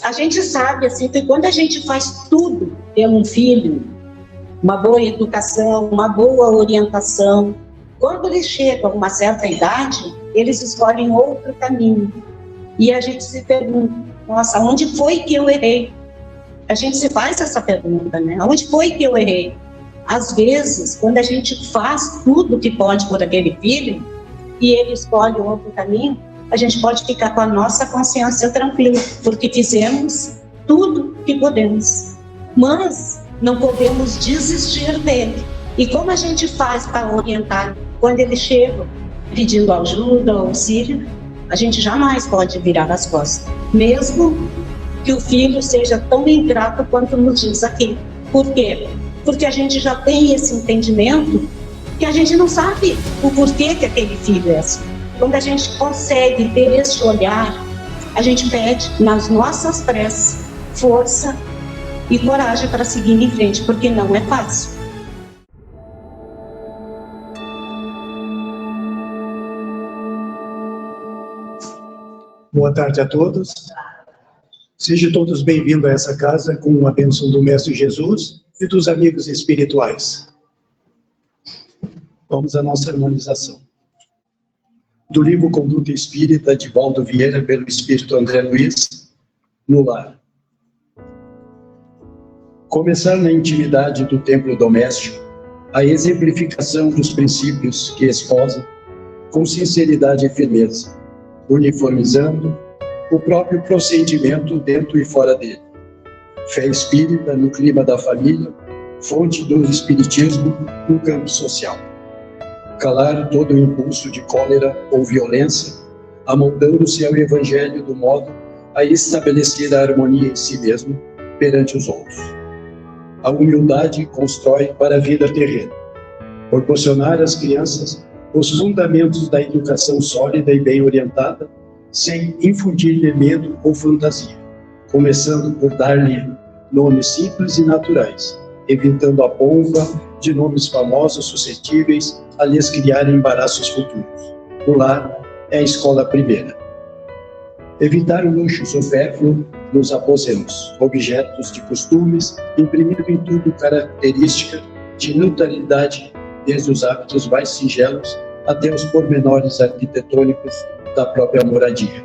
A gente sabe, assim, que quando a gente faz tudo pelo filho, uma boa educação, uma boa orientação, quando eles chegam a uma certa idade, eles escolhem outro caminho. E a gente se pergunta, nossa, onde foi que eu errei? A gente se faz essa pergunta, né? Onde foi que eu errei? Às vezes, quando a gente faz tudo que pode por aquele filho, e ele escolhe outro caminho, a gente pode ficar com a nossa consciência tranquila, porque fizemos tudo que podemos. Mas não podemos desistir dele. E como a gente faz para orientar? Quando ele chega pedindo ajuda, auxílio, a gente jamais pode virar as costas, mesmo que o filho seja tão ingrato quanto nos diz aqui. Por quê? Porque a gente já tem esse entendimento que a gente não sabe o porquê que aquele filho é assim. Quando a gente consegue ter esse olhar, a gente pede nas nossas preces força e coragem para seguir em frente, porque não é fácil. Boa tarde a todos. Sejam todos bem-vindos a essa casa com a bênção do Mestre Jesus e dos amigos espirituais. Vamos à nossa harmonização. Do livro Conduta Espírita, de Valdo Vieira, pelo Espírito André Luiz, no lar. Começar na intimidade do templo doméstico a exemplificação dos princípios que esposa com sinceridade e firmeza, uniformizando o próprio procedimento dentro e fora dele. Fé espírita no clima da família, fonte do espiritismo no campo social. Calar todo o impulso de cólera ou violência, amoldando-se ao Evangelho do modo a estabelecer a harmonia em si mesmo perante os outros. A humildade constrói para a vida terrena. Proporcionar às crianças os fundamentos da educação sólida e bem orientada, sem infundir-lhe medo ou fantasia, começando por dar-lhe nomes simples e naturais, evitando a pompa de nomes famosos suscetíveis a lhes criar embaraços futuros. O lar é a escola primeira. Evitar o luxo supérfluo nos aposentos, objetos de costumes, imprimindo em tudo característica de neutralidade, desde os hábitos mais singelos até os pormenores arquitetônicos da própria moradia.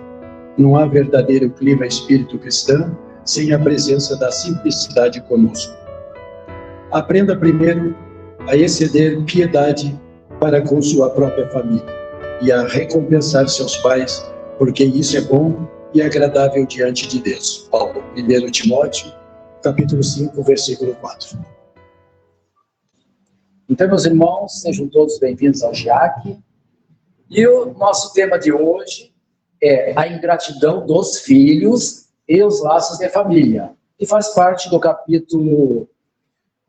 Não há verdadeiro clima espírito cristão sem a presença da simplicidade conosco. Aprenda primeiro a exceder piedade para com sua própria família e a recompensar seus pais, porque isso é bom e agradável diante de Deus. Paulo, 1 Timóteo, capítulo 5, versículo 4. Então, meus irmãos, sejam todos bem-vindos ao GIAC. E o nosso tema de hoje é a ingratidão dos filhos e os laços de família, que faz parte do capítulo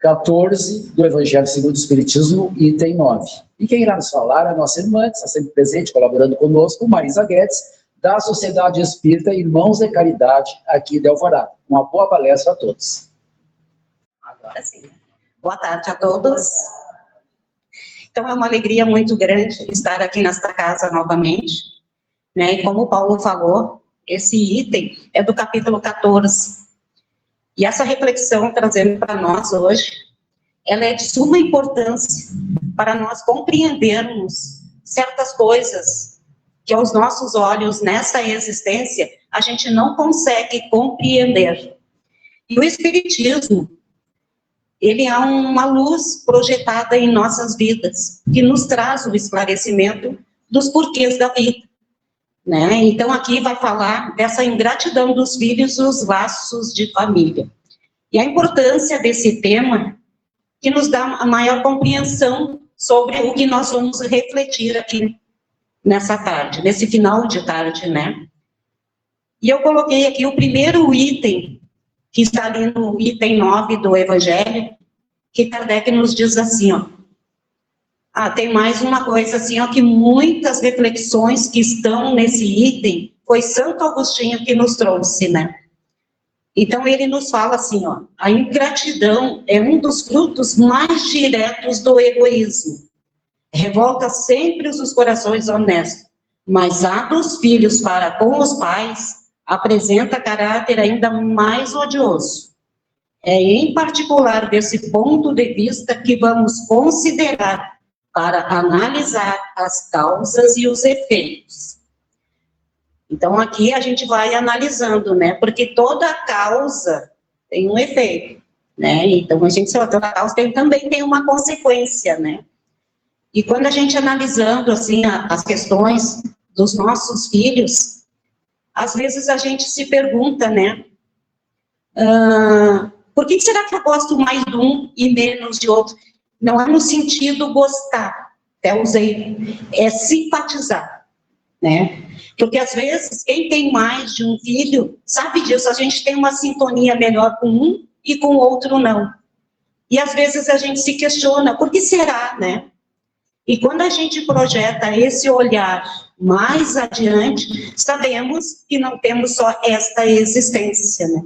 14 do Evangelho segundo o Espiritismo, item 9. E quem irá nos falar é a nossa irmã, que está sempre presente, colaborando conosco, Marisa Guedes, da Sociedade Espírita Irmãos de Caridade, aqui de Alvorada. Uma boa palestra a todos. Agora sim. Boa tarde a todos. Então, é uma alegria muito grande estar aqui nesta casa novamente, né? E como o Paulo falou, esse item é do capítulo 14. E essa reflexão, trazendo para nós hoje, ela é de suma importância para nós compreendermos certas coisas que aos nossos olhos, nessa existência, a gente não consegue compreender. E o Espiritismo, ele é uma luz projetada em nossas vidas, que nos traz o esclarecimento dos porquês da vida, né? Então, aqui vai falar dessa ingratidão dos filhos e os laços de família. E a importância desse tema, que nos dá a maior compreensão sobre o que nós vamos refletir aqui nessa tarde, nesse final de tarde, né? E eu coloquei aqui o primeiro item, que está ali no item 9 do Evangelho, que Kardec nos diz assim, ó. Tem mais uma coisa assim, ó, que muitas reflexões que estão nesse item, foi Santo Agostinho que nos trouxe, né? Então, ele nos fala assim, ó, a ingratidão é um dos frutos mais diretos do egoísmo. Revolta sempre os corações honestos, mas a dos filhos para com os pais apresenta caráter ainda mais odioso. É em particular desse ponto de vista que vamos considerar para analisar as causas e os efeitos. Então, aqui a gente vai analisando, né? Porque toda causa tem um efeito, né? Então, a gente sabe, toda causa também tem uma consequência, né? E quando a gente analisando, assim, as questões dos nossos filhos, às vezes a gente se pergunta, né? Por que será que eu gosto mais de um e menos de outro? Não é no sentido gostar, até usei, é simpatizar, né? Porque às vezes quem tem mais de um filho sabe disso, a gente tem uma sintonia melhor com um e com o outro não. E às vezes a gente se questiona, por que será, né? E quando a gente projeta esse olhar mais adiante, sabemos que não temos só esta existência, né?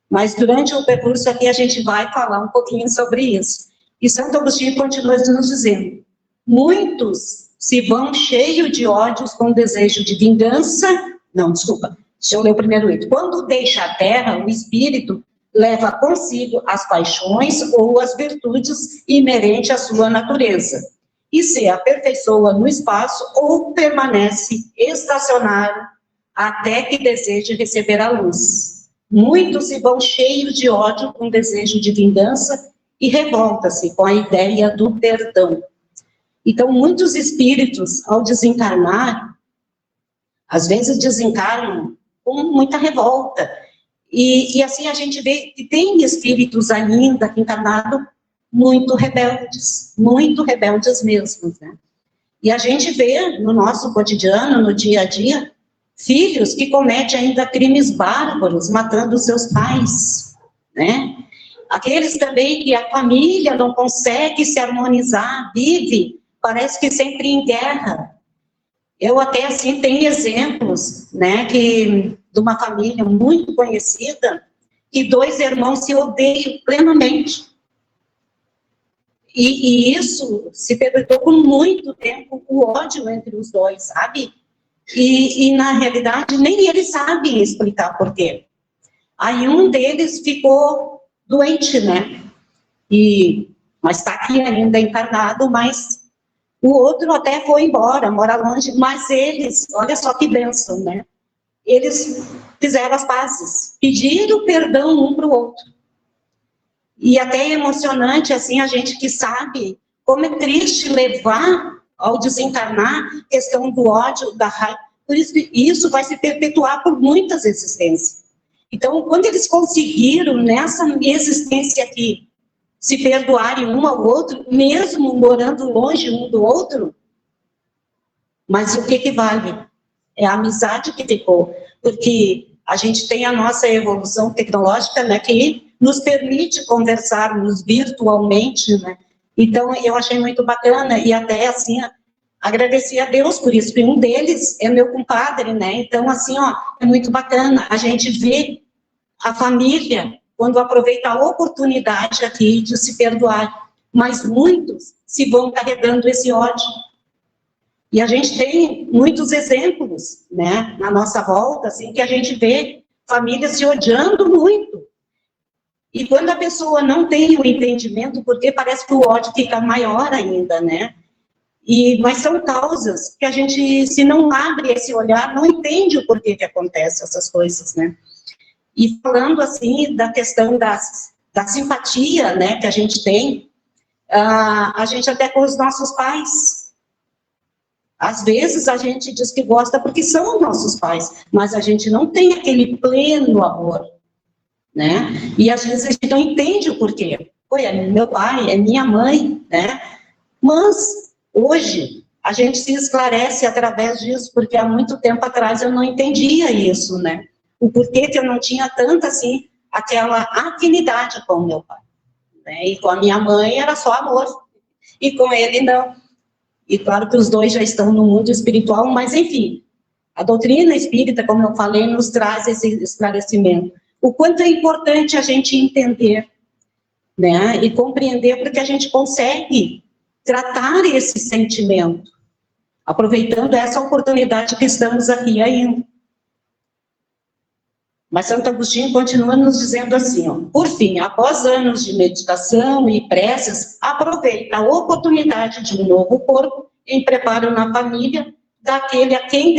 Mas durante o percurso aqui a gente vai falar um pouquinho sobre isso. E Santo Agostinho continua nos dizendo, muitos se vão cheios de ódios com desejo de vingança, deixa eu ler o primeiro item. Quando deixa a terra, o espírito leva consigo as paixões ou as virtudes inerentes à sua natureza, e se aperfeiçoa no espaço ou permanece estacionário até que deseje receber a luz. Muitos se vão cheios de ódio com desejo de vingança e revolta-se com a ideia do perdão. Então, muitos espíritos, ao desencarnar, às vezes desencarnam com muita revolta. E assim a gente vê que tem espíritos ainda aqui encarnados muito rebeldes mesmo, né? E a gente vê no nosso cotidiano, no dia a dia, filhos que cometem ainda crimes bárbaros, matando seus pais, né? Aqueles também que a família não consegue se harmonizar, vive, parece que sempre em guerra. Eu até, assim, tenho exemplos, né, de uma família muito conhecida, que 2 irmãos se odeiam plenamente. E isso se perpetuou por muito tempo, o ódio entre os dois, sabe? E na realidade, nem eles sabem explicar por quê. Aí um deles ficou doente, né? Mas está aqui ainda encarnado, mas o outro até foi embora, mora longe, mas eles, olha só que bênção, né? Eles fizeram as pazes, pediram perdão um para o outro. E até é emocionante, assim, a gente que sabe como é triste levar ao desencarnar a questão do ódio, da raiva. Por isso, isso vai se perpetuar por muitas existências. Então, quando eles conseguiram, nessa existência aqui, se perdoarem um ao outro, mesmo morando longe um do outro, mas o que vale? É a amizade que ficou. Porque a gente tem a nossa evolução tecnológica, né, que nos permite conversarmos virtualmente, né? Então, eu achei muito bacana, e até, assim, agradeci a Deus por isso, porque um deles é meu compadre, né? Então, assim, ó, é muito bacana a gente ver a família quando aproveita a oportunidade aqui de se perdoar, mas muitos se vão carregando esse ódio. E a gente tem muitos exemplos, né, na nossa volta, assim, que a gente vê famílias se odiando muito. E quando a pessoa não tem o entendimento, porque parece que o ódio fica maior ainda, né? Mas são causas que a gente, se não abre esse olhar, não entende o porquê que acontecem essas coisas, né? E falando, assim, da questão da simpatia, né, que a gente tem, a gente até com os nossos pais. Às vezes a gente diz que gosta porque são nossos pais, mas a gente não tem aquele pleno amor, né? E às vezes a gente não entende o porquê. Foi, é meu pai, é minha mãe, né? Mas hoje a gente se esclarece através disso, porque há muito tempo atrás eu não entendia isso, né? O porquê que eu não tinha tanta, assim, aquela afinidade com o meu pai, né? E com a minha mãe era só amor, e com ele não. E claro que os dois já estão no mundo espiritual, mas enfim, a doutrina espírita, como eu falei, nos traz esse esclarecimento. O quanto é importante a gente entender, né, e compreender, porque a gente consegue tratar esse sentimento, aproveitando essa oportunidade que estamos aqui ainda. Mas Santo Agostinho continua nos dizendo assim, ó, por fim, após anos de meditação e preces, aproveita a oportunidade de um novo corpo em preparo na família daquele a quem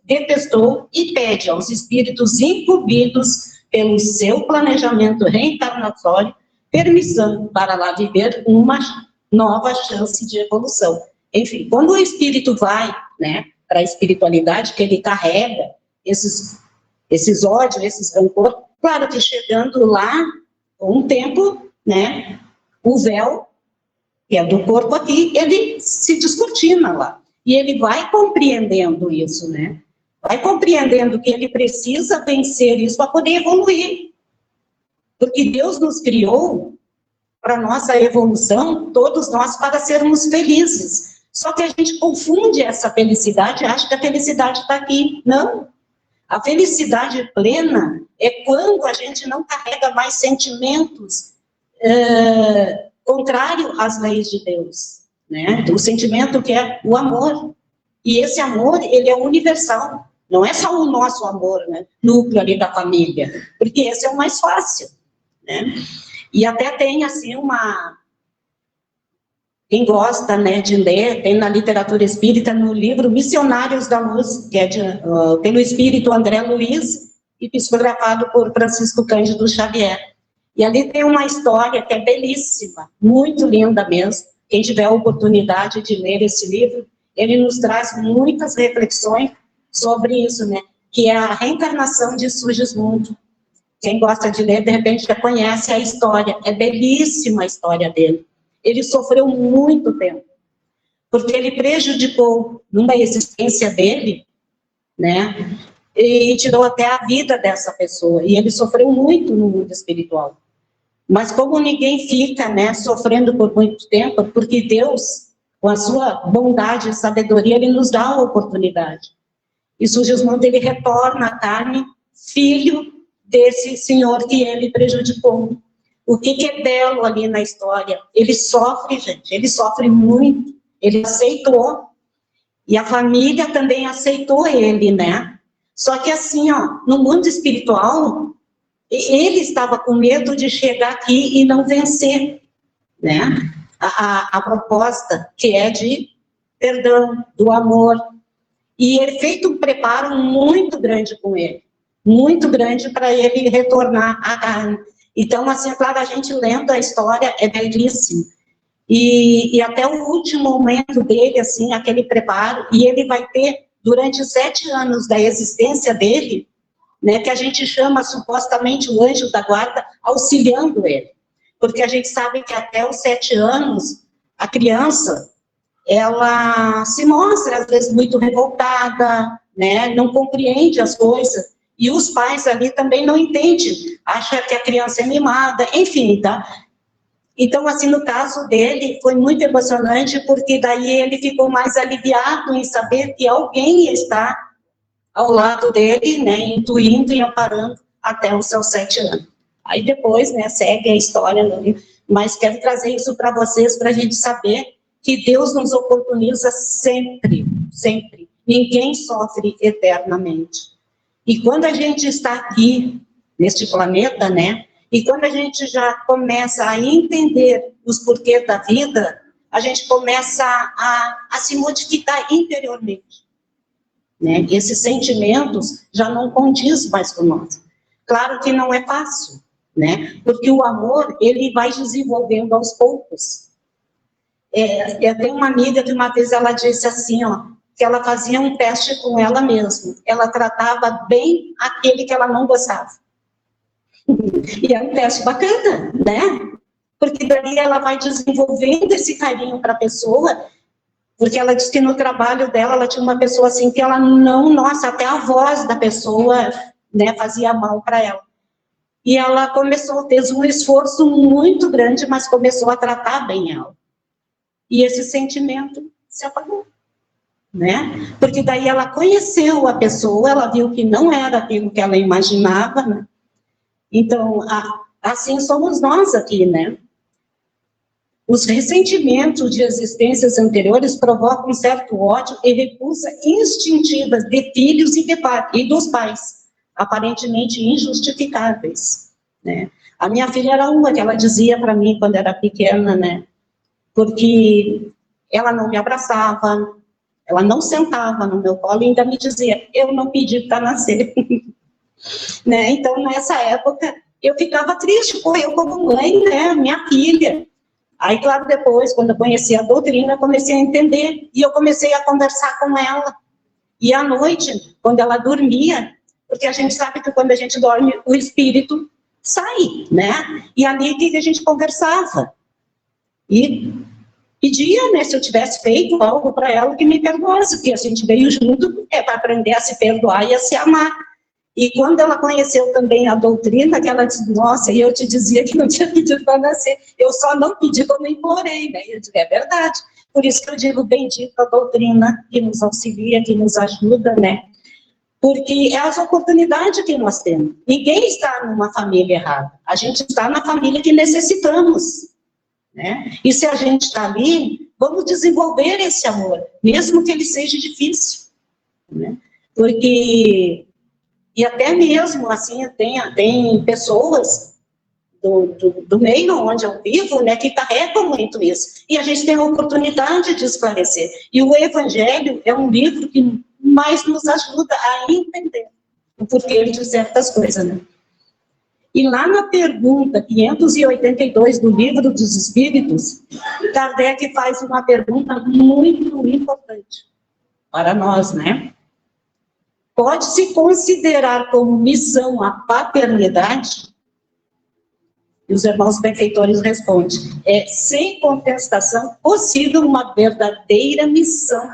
detestou e pede aos espíritos incumbidos pelo seu planejamento reencarnatório permissão para lá viver uma nova chance de evolução. Enfim, quando o espírito vai, né, para a espiritualidade que ele carrega, esses ódios, esses rancor, claro que chegando lá, com um tempo, né, o véu, que é do corpo aqui, ele se descortina lá. E ele vai compreendendo isso, né? Vai compreendendo que ele precisa vencer isso para poder evoluir. Porque Deus nos criou para nossa evolução, todos nós, para sermos felizes. Só que a gente confunde essa felicidade e acha que a felicidade está aqui. Não. A felicidade plena é quando a gente não carrega mais sentimentos contrários às leis de Deus, né? O sentimento que é o amor. E esse amor, ele é universal. Não é só o nosso amor, né? Núcleo ali da família. Porque esse é o mais fácil, né? E até tem, assim, quem gosta, né, de ler, tem na literatura espírita, no livro Missionários da Luz, que é pelo espírito André Luiz, e psicografado por Francisco Cândido Xavier. E ali tem uma história que é belíssima, muito linda mesmo. Quem tiver a oportunidade de ler esse livro, ele nos traz muitas reflexões sobre isso, né? Que é a reencarnação de Sigismundo. Quem gosta de ler, de repente, já conhece a história. É belíssima a história dele. Ele sofreu muito tempo, porque ele prejudicou numa existência dele, né? E tirou até a vida dessa pessoa. E ele sofreu muito no mundo espiritual. Mas como ninguém fica, né, sofrendo por muito tempo, porque Deus, com a sua bondade e sabedoria, ele nos dá a oportunidade. E Sigismundo, ele retorna à carne, filho desse senhor que ele prejudicou. O que é belo ali na história? Ele sofre, gente, ele sofre muito. Ele aceitou. E a família também aceitou ele, né? Só que assim, ó, no mundo espiritual, ele estava com medo de chegar aqui e não vencer, né? A proposta que é de perdão, do amor. E ele fez um preparo muito grande com ele. Muito grande para ele retornar à carne. Então, assim, claro, a gente lendo a história é belíssimo. E até o último momento dele, assim, aquele preparo, e ele vai ter, durante 7 anos da existência dele, né, que a gente chama supostamente o anjo da guarda, auxiliando ele. Porque a gente sabe que até os 7 anos, a criança, ela se mostra, às vezes, muito revoltada, né, não compreende as coisas. E os pais ali também não entendem, acham que a criança é mimada, enfim, tá? Então, assim, no caso dele, foi muito emocionante, porque daí ele ficou mais aliviado em saber que alguém está ao lado dele, né, intuindo e amparando até os seus 7 anos. Aí depois, né, segue a história, mas quero trazer isso para vocês, para a gente saber que Deus nos oportuniza sempre, sempre. Ninguém sofre eternamente. E quando a gente está aqui, neste planeta, né, e quando a gente já começa a entender os porquês da vida, a gente começa a se modificar interiormente, né? Esses sentimentos já não condiz mais com nós. Claro que não é fácil, né? Porque o amor, ele vai desenvolvendo aos poucos. Eu tenho uma amiga que uma vez ela disse assim, ó, que ela fazia um teste com ela mesma. Ela tratava bem aquele que ela não gostava. E é um teste bacana, né? Porque daí ela vai desenvolvendo esse carinho para a pessoa, porque ela disse que no trabalho dela, ela tinha uma pessoa assim que ela não, nossa, até a voz da pessoa, né, fazia mal para ela. E ela fez um esforço muito grande, mas começou a tratar bem ela. E esse sentimento se apagou, né? Porque daí ela conheceu a pessoa, ela viu que não era aquilo que ela imaginava, né? Então, assim somos nós aqui, né? Os ressentimentos de existências anteriores provocam um certo ódio e repulsa instintivas de filhos e dos pais. aparentemente injustificáveis, né? A minha filha era uma que ela dizia para mim quando era pequena, né? Porque ela não me abraçava, ela não sentava no meu colo e ainda me dizia, eu não pedi para nascer. Né? Então, nessa época, eu ficava triste, pô, eu como mãe, né, minha filha. Aí, claro, depois, quando eu conheci a doutrina, eu comecei a entender, e eu comecei a conversar com ela. E à noite, quando ela dormia, porque a gente sabe que quando a gente dorme, o espírito sai, né? E ali que a gente conversava. E pedia, né, se eu tivesse feito algo para ela, que me perdoasse, porque a gente veio junto para aprender a se perdoar e a se amar. E quando ela conheceu também a doutrina, que ela disse, nossa, e eu te dizia que não tinha pedido para nascer, eu só não pedi como implorei, né? Eu digo, é verdade. Por isso que eu digo, bendita a doutrina que nos auxilia, que nos ajuda, né? Porque é as oportunidades que nós temos. Ninguém está numa família errada. A gente está na família que necessitamos, né? E se a gente está ali, vamos desenvolver esse amor, mesmo que ele seja difícil, né? Porque... E até mesmo, assim, tem pessoas do meio onde eu vivo, né, que carregam muito isso. E a gente tem a oportunidade de esclarecer. E o Evangelho é um livro que mais nos ajuda a entender o porquê de certas coisas, né? E lá na pergunta 582 do Livro dos Espíritos, Kardec faz uma pergunta muito importante para nós, né? Pode-se considerar como missão a paternidade? E os irmãos benfeitores respondem, é sem contestação possível uma verdadeira missão.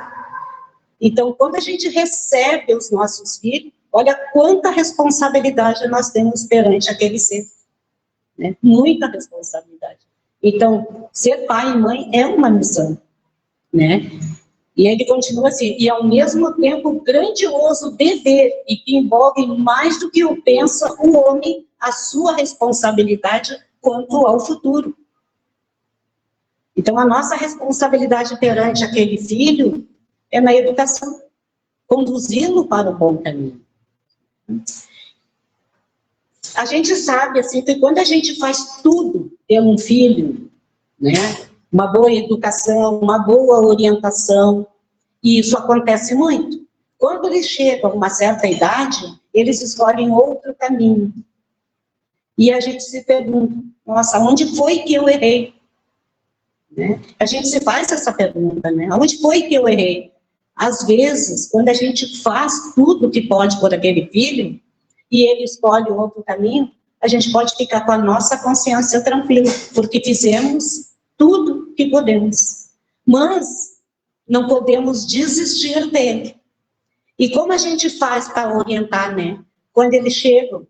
Então, quando a gente recebe os nossos filhos, olha quanta responsabilidade nós temos perante aquele ser, né? Muita responsabilidade. Então, ser pai e mãe é uma missão, né? E ele continua assim, e ao mesmo tempo grandioso dever, e que envolve mais do que o pensa o homem, a sua responsabilidade quanto ao futuro. Então, a nossa responsabilidade perante aquele filho é na educação, conduzi-lo para o bom caminho. A gente sabe, assim, que quando a gente faz tudo pelo filho, né, uma boa educação, uma boa orientação, e isso acontece muito. Quando eles chegam a uma certa idade, eles escolhem outro caminho. E a gente se pergunta, nossa, onde foi que eu errei? Né? A gente se faz essa pergunta, né? Onde foi que eu errei? Às vezes, quando a gente faz tudo que pode por aquele filho, e ele escolhe outro caminho, a gente pode ficar com a nossa consciência tranquila, porque fizemos tudo que podemos. Mas não podemos desistir dele. E como a gente faz para orientar, né? Quando eles chegam,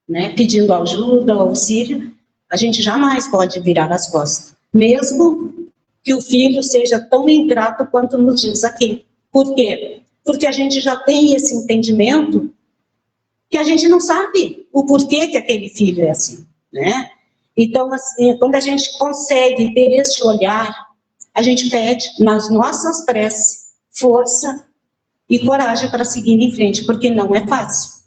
né, pedindo ajuda, auxílio, a gente jamais pode virar as costas. Mesmo que o filho seja tão ingrato quanto nos diz aqui. Por quê? Porque a gente já tem esse entendimento que a gente não sabe o porquê que aquele filho é assim, né? Então, assim, quando a gente consegue ter esse olhar, a gente pede nas nossas preces força e coragem para seguir em frente, porque não é fácil.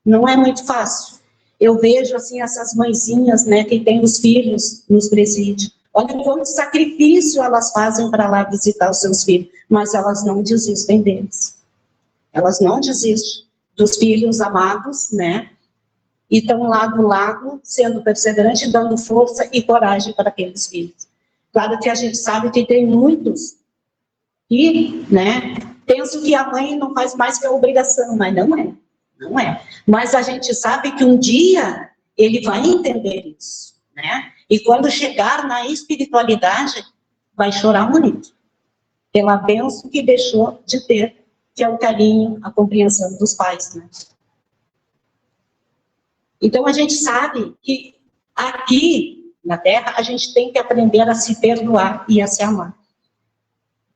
Não é muito fácil. Eu vejo, assim, essas mãezinhas, né, que têm os filhos nos presídios. Olha quanto sacrifício elas fazem para lá visitar os seus filhos, mas elas não desistem deles. Elas não desistem dos filhos amados, né? E estão lá do lado, sendo perseverante, dando força e coragem para aqueles filhos. Claro que a gente sabe que tem muitos que, né, pensam que a mãe não faz mais que a obrigação, mas não é. Não é. Mas a gente sabe que um dia ele vai entender isso, né? E quando chegar na espiritualidade, vai chorar muito pela bênção que deixou de ter, que é o carinho, a compreensão dos pais, né? Então, a gente sabe que aqui na Terra, a gente tem que aprender a se perdoar e a se amar.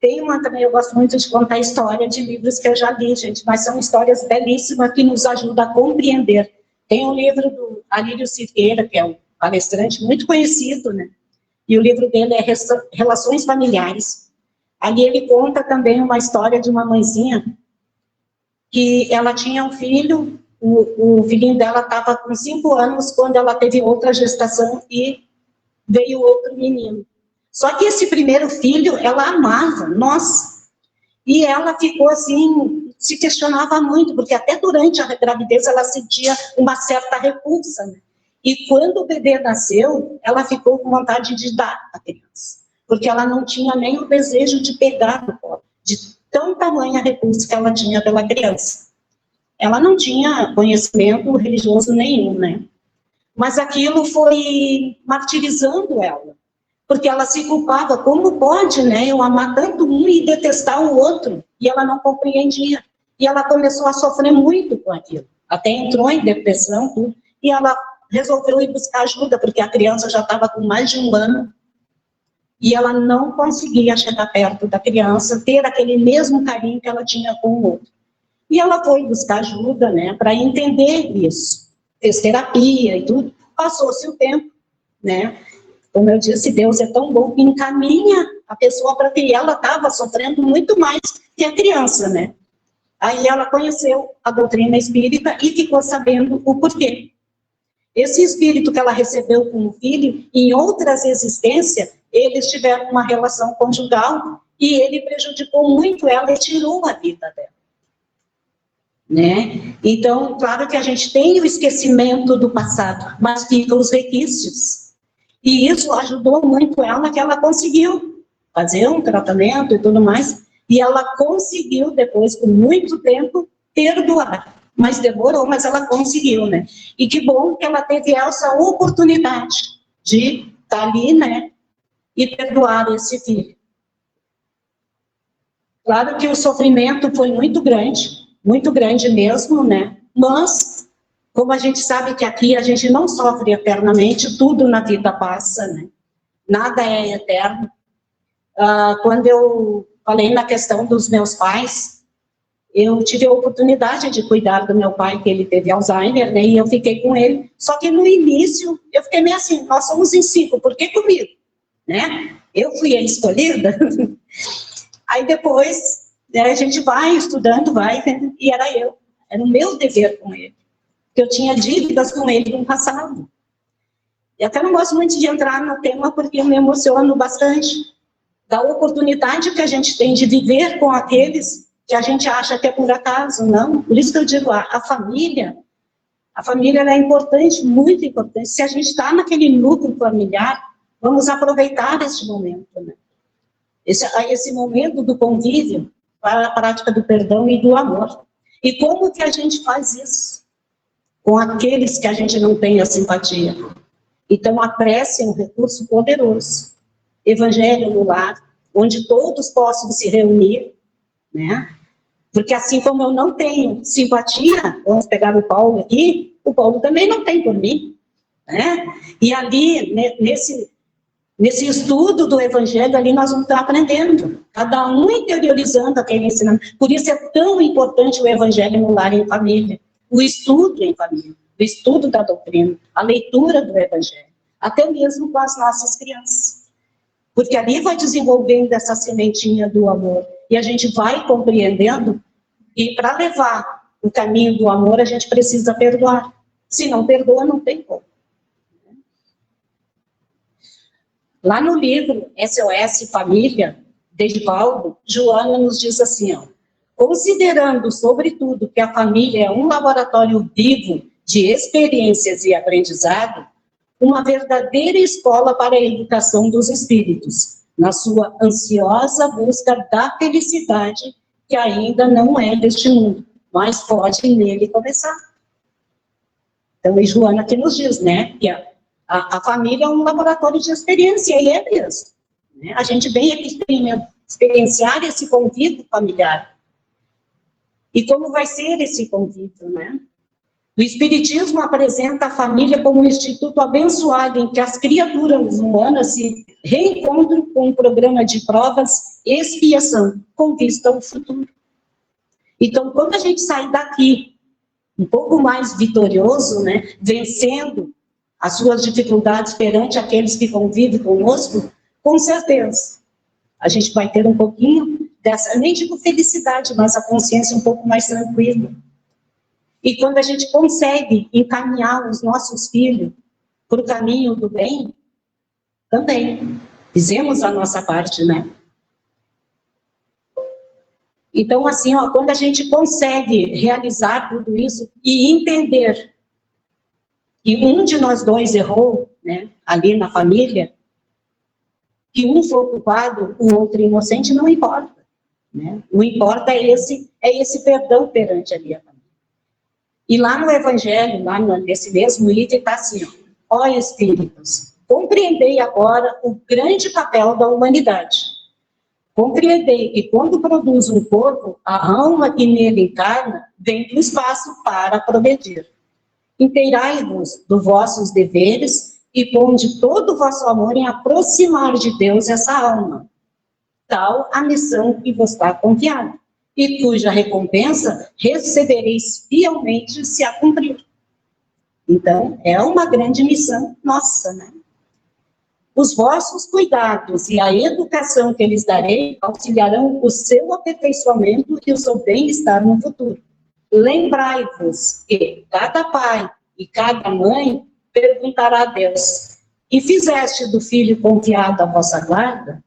Tem uma também, eu gosto muito de contar história de livros que eu já li, gente, mas são histórias belíssimas que nos ajudam a compreender. Tem um livro do Alírio Siqueira, que é um palestrante muito conhecido, né? E o livro dele é Relações Familiares. Ali ele conta também uma história de uma mãezinha que ela tinha um filho, o filhinho dela estava com 5 anos quando ela teve outra gestação e veio outro menino. Só que esse primeiro filho, ela amava, nossa. E ela ficou assim, se questionava muito, porque até durante a gravidez ela sentia uma certa repulsa, né? E quando o bebê nasceu, ela ficou com vontade de dar a criança, porque ela não tinha nem o desejo de pegar no colo, de tão tamanha repulsa que ela tinha pela criança. Ela não tinha conhecimento religioso nenhum, né? Mas aquilo foi martirizando ela, porque ela se culpava, como pode, né, eu amar tanto um e detestar o outro, e ela não compreendia, e ela começou a sofrer muito com aquilo, até entrou em depressão, tudo, e ela resolveu ir buscar ajuda, porque a criança já estava com mais de 1 ano, e ela não conseguia chegar perto da criança, ter aquele mesmo carinho que ela tinha com o outro. E ela foi buscar ajuda, né, para entender isso, fez terapia e tudo, passou-se o tempo, né, como eu disse, Deus é tão bom que encaminha a pessoa para que ela estava sofrendo muito mais que a criança, né? Aí ela conheceu a doutrina espírita e ficou sabendo o porquê. Esse espírito que ela recebeu como filho, em outras existências, eles tiveram uma relação conjugal e ele prejudicou muito ela e tirou a vida dela. Né? Então, claro que a gente tem o esquecimento do passado, mas ficam os resquícios. E isso ajudou muito ela, que ela conseguiu fazer um tratamento e tudo mais, e ela conseguiu, depois, com muito tempo, perdoar. Mas demorou, mas ela conseguiu, né? E que bom que ela teve essa oportunidade de estar ali, né? E perdoar esse filho. Claro que o sofrimento foi muito grande mesmo, né? Mas, como a gente sabe que aqui a gente não sofre eternamente, tudo na vida passa, né? Nada é eterno. Quando eu falei na questão dos meus pais, eu tive a oportunidade de cuidar do meu pai, que ele teve Alzheimer, né? E eu fiquei com ele. Só que no início, eu fiquei meio assim, nós somos em 5, por que comigo? Né? Eu fui a escolhida. Aí depois, né, a gente vai estudando, e era o meu dever com ele. Porque eu tinha dívidas com ele no passado. E até não gosto muito de entrar no tema, porque eu me emociono bastante da oportunidade que a gente tem de viver com aqueles que a gente acha que é por acaso, não. Por isso que eu digo, a família ela é importante, muito importante. Se a gente está naquele núcleo familiar, vamos aproveitar esse momento, né? Esse momento do convívio para a prática do perdão e do amor. E como que a gente faz isso? Com aqueles que a gente não tem a simpatia. Então, a prece é um recurso poderoso. Evangelho no lar, onde todos possam se reunir, né? Porque assim como eu não tenho simpatia, vamos pegar o Paulo aqui, o Paulo também não tem por mim, né? E ali, nesse estudo do Evangelho, ali nós vamos estar aprendendo, cada um interiorizando aquele ensinamento. Por isso é tão importante o Evangelho no lar e em família, o estudo em família, o estudo da doutrina, a leitura do Evangelho, até mesmo com as nossas crianças. Porque ali vai desenvolvendo essa sementinha do amor, e a gente vai compreendendo, e para levar o caminho do amor, a gente precisa perdoar. Se não perdoa, não tem como. Lá no livro SOS Família, de Edivaldo, Joana nos diz assim, ó, considerando, sobretudo, que a família é um laboratório vivo de experiências e aprendizado, uma verdadeira escola para a educação dos espíritos, na sua ansiosa busca da felicidade, que ainda não é deste mundo, mas pode nele começar. Então, a Joana aqui nos diz, né, que a família é um laboratório de experiência, e é mesmo. Né? A gente vem aqui experienciar esse convívio familiar. E como vai ser esse convívio, né? O Espiritismo apresenta a família como um instituto abençoado em que as criaturas humanas se reencontram com um programa de provas e expiação, com vista ao futuro. Então, quando a gente sai daqui um pouco mais vitorioso, né, vencendo as suas dificuldades perante aqueles que convivem conosco, com certeza, a gente vai ter um pouquinho dessa, nem digo felicidade, mas a consciência um pouco mais tranquila. E quando a gente consegue encaminhar os nossos filhos para o caminho do bem, também fizemos a nossa parte, né? Então, assim, ó, quando a gente consegue realizar tudo isso e entender que um de nós dois errou, né, ali na família, que um foi culpado, o outro inocente, não importa, né? O que importa é esse perdão perante ali a família. E lá no Evangelho, lá nesse mesmo item, está assim, ó Espíritos, compreendei agora o grande papel da humanidade. Compreendei que quando produz um corpo, a alma que nele encarna vem do espaço para progredir. Inteirai-vos dos vossos deveres e ponde todo o vosso amor em aproximar de Deus essa alma. Tal a missão que vos está confiada, e cuja recompensa recebereis fielmente se a cumprir. Então, é uma grande missão nossa, né? Os vossos cuidados e a educação que lhes darei auxiliarão o seu aperfeiçoamento e o seu bem-estar no futuro. Lembrai-vos que cada pai e cada mãe perguntará a Deus: e fizeste do filho confiado à vossa guarda?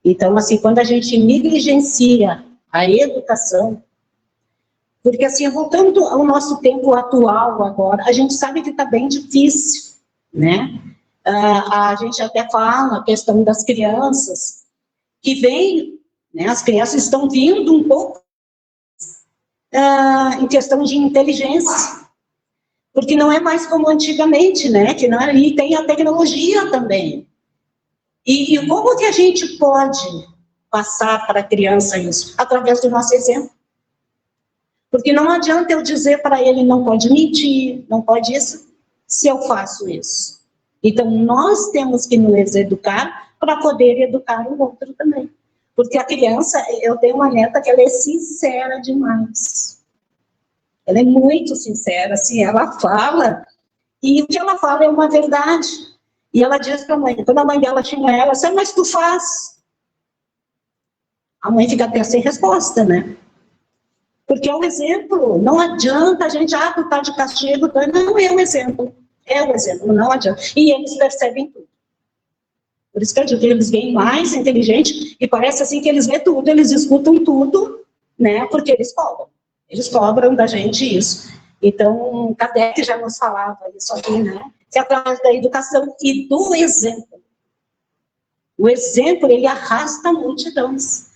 Então, assim, quando a gente negligencia a educação, porque assim, voltando ao nosso tempo atual agora, a gente sabe que está bem difícil, né? A gente até fala a questão das crianças, que vem, né? As crianças estão vindo um pouco em questão de inteligência, porque não é mais como antigamente, né? Que não, e tem a tecnologia também. E como que a gente pode passar para a criança isso? Através do nosso exemplo. Porque não adianta eu dizer para ele, não pode mentir, não pode isso, se eu faço isso. Então, nós temos que nos educar para poder educar o outro também. Porque a criança, eu tenho uma neta que ela é sincera demais. Ela é muito sincera, assim, ela fala, e o que ela fala é uma verdade. E ela diz para a mãe, quando a mãe dela xinga ela, assim, mas tu faz. A mãe fica até sem resposta, né? Porque é um exemplo, não adianta a gente, tu tá de castigo, não, é um exemplo, não adianta. E eles percebem tudo. Por isso que eu digo que eles vêm mais inteligentes e parece assim que eles vêem tudo, eles escutam tudo, né? Porque eles cobram da gente isso. Então, Kardec já nos falava isso aqui, né? Que através da educação e do exemplo. O exemplo, ele arrasta multidões.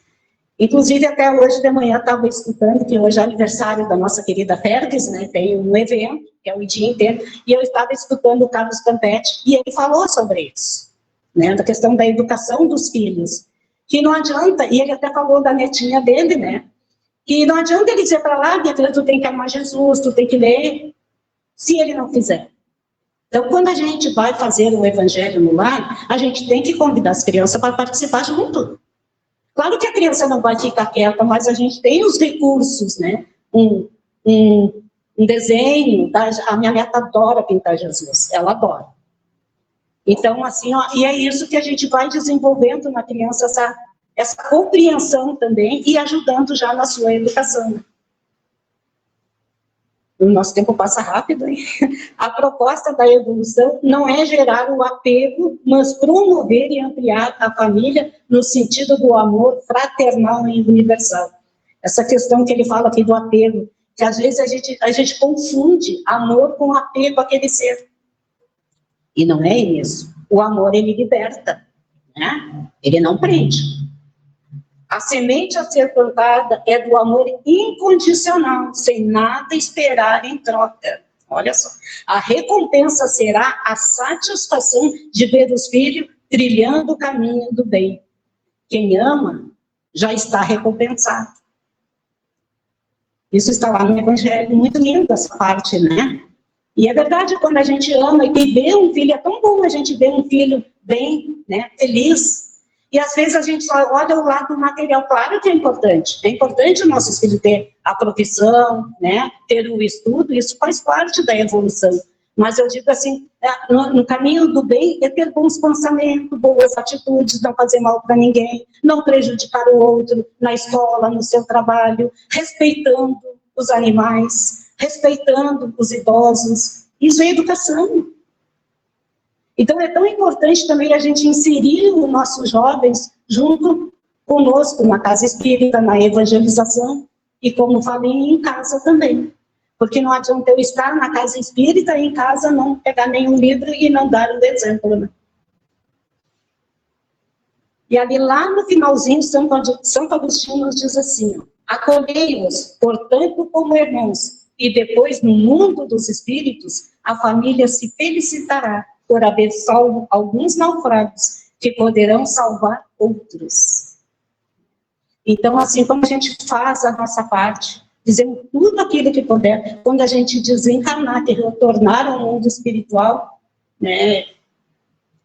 Inclusive, até hoje de manhã, estava escutando que hoje é aniversário da nossa querida Fergues, né? Tem um evento, que é o dia inteiro, e eu estava escutando o Carlos Campetti, e ele falou sobre isso, né? Da questão da educação dos filhos. Que não adianta, e ele até falou da netinha dele, né? Que não adianta ele dizer para lá, minha filha, tu tem que amar Jesus, tu tem que ler, se ele não fizer. Então, quando a gente vai fazer o evangelho no lar, a gente tem que convidar as crianças para participar junto. Claro que a criança não vai ficar quieta, mas a gente tem os recursos, né? Um desenho, a minha neta adora pintar Jesus, ela adora. Então, assim, ó, e é isso que a gente vai desenvolvendo na criança, essa compreensão também e ajudando já na sua educação. O nosso tempo passa rápido, hein? A proposta da evolução não é gerar o apego, mas promover e ampliar a família no sentido do amor fraternal e universal. Essa questão que ele fala aqui do apego, que às vezes a gente confunde amor com apego àquele ser. E não é isso. O amor, ele liberta, né? Ele não prende. A semente a ser plantada é do amor incondicional, sem nada esperar em troca. Olha só. A recompensa será a satisfação de ver os filhos trilhando o caminho do bem. Quem ama já está recompensado. Isso está lá no Evangelho, muito lindo essa parte, né? E é verdade, quando a gente ama e vê um filho, é tão bom a gente ver um filho bem, né, feliz. E às vezes a gente só olha o lado material, claro que é importante os nossos filhos ter a profissão, né, ter o estudo, isso faz parte da evolução. Mas eu digo assim, no caminho do bem é ter bons pensamentos, boas atitudes, não fazer mal para ninguém, não prejudicar o outro na escola, no seu trabalho, respeitando os animais, respeitando os idosos. Isso é educação. Então é tão importante também a gente inserir os nossos jovens junto conosco na casa espírita, na evangelização, e como falei, em casa também. Porque não adianta eu estar na casa espírita e em casa não pegar nenhum livro e não dar o exemplo, né? E ali lá no finalzinho, Santo Agostinho nos diz assim, acolhei-os, portanto, como irmãos, e depois no mundo dos espíritos, a família se felicitará por haver salvo alguns naufragos, que poderão salvar outros. Então, assim como a gente faz a nossa parte, dizemos tudo aquilo que puder, quando a gente desencarnar, que retornar ao mundo espiritual, né,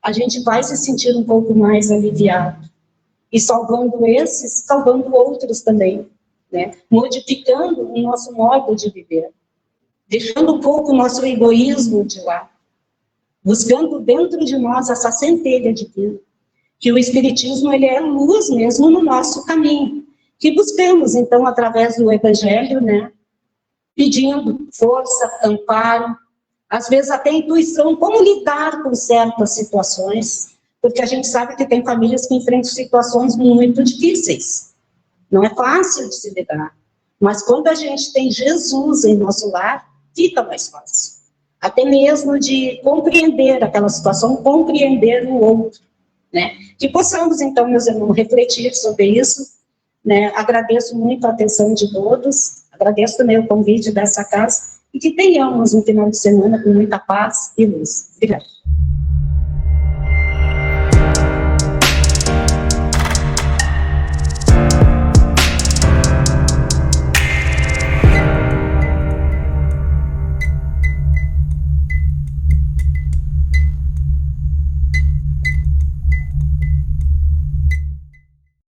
a gente vai se sentir um pouco mais aliviado. E salvando esses, salvando outros também, né, modificando o nosso modo de viver, deixando um pouco o nosso egoísmo de lado, buscando dentro de nós essa centelha divina, que o Espiritismo ele é luz mesmo no nosso caminho, que buscamos, então, através do Evangelho, né, pedindo força, amparo, às vezes até intuição, como lidar com certas situações, porque a gente sabe que tem famílias que enfrentam situações muito difíceis, não é fácil de se lidar, mas quando a gente tem Jesus em nosso lar, fica mais fácil, até mesmo de compreender aquela situação, compreender o outro, né, que possamos, então, meus irmãos, refletir sobre isso, né? Agradeço muito a atenção de todos, agradeço também o convite dessa casa, e que tenhamos um final de semana com muita paz e luz. Obrigada.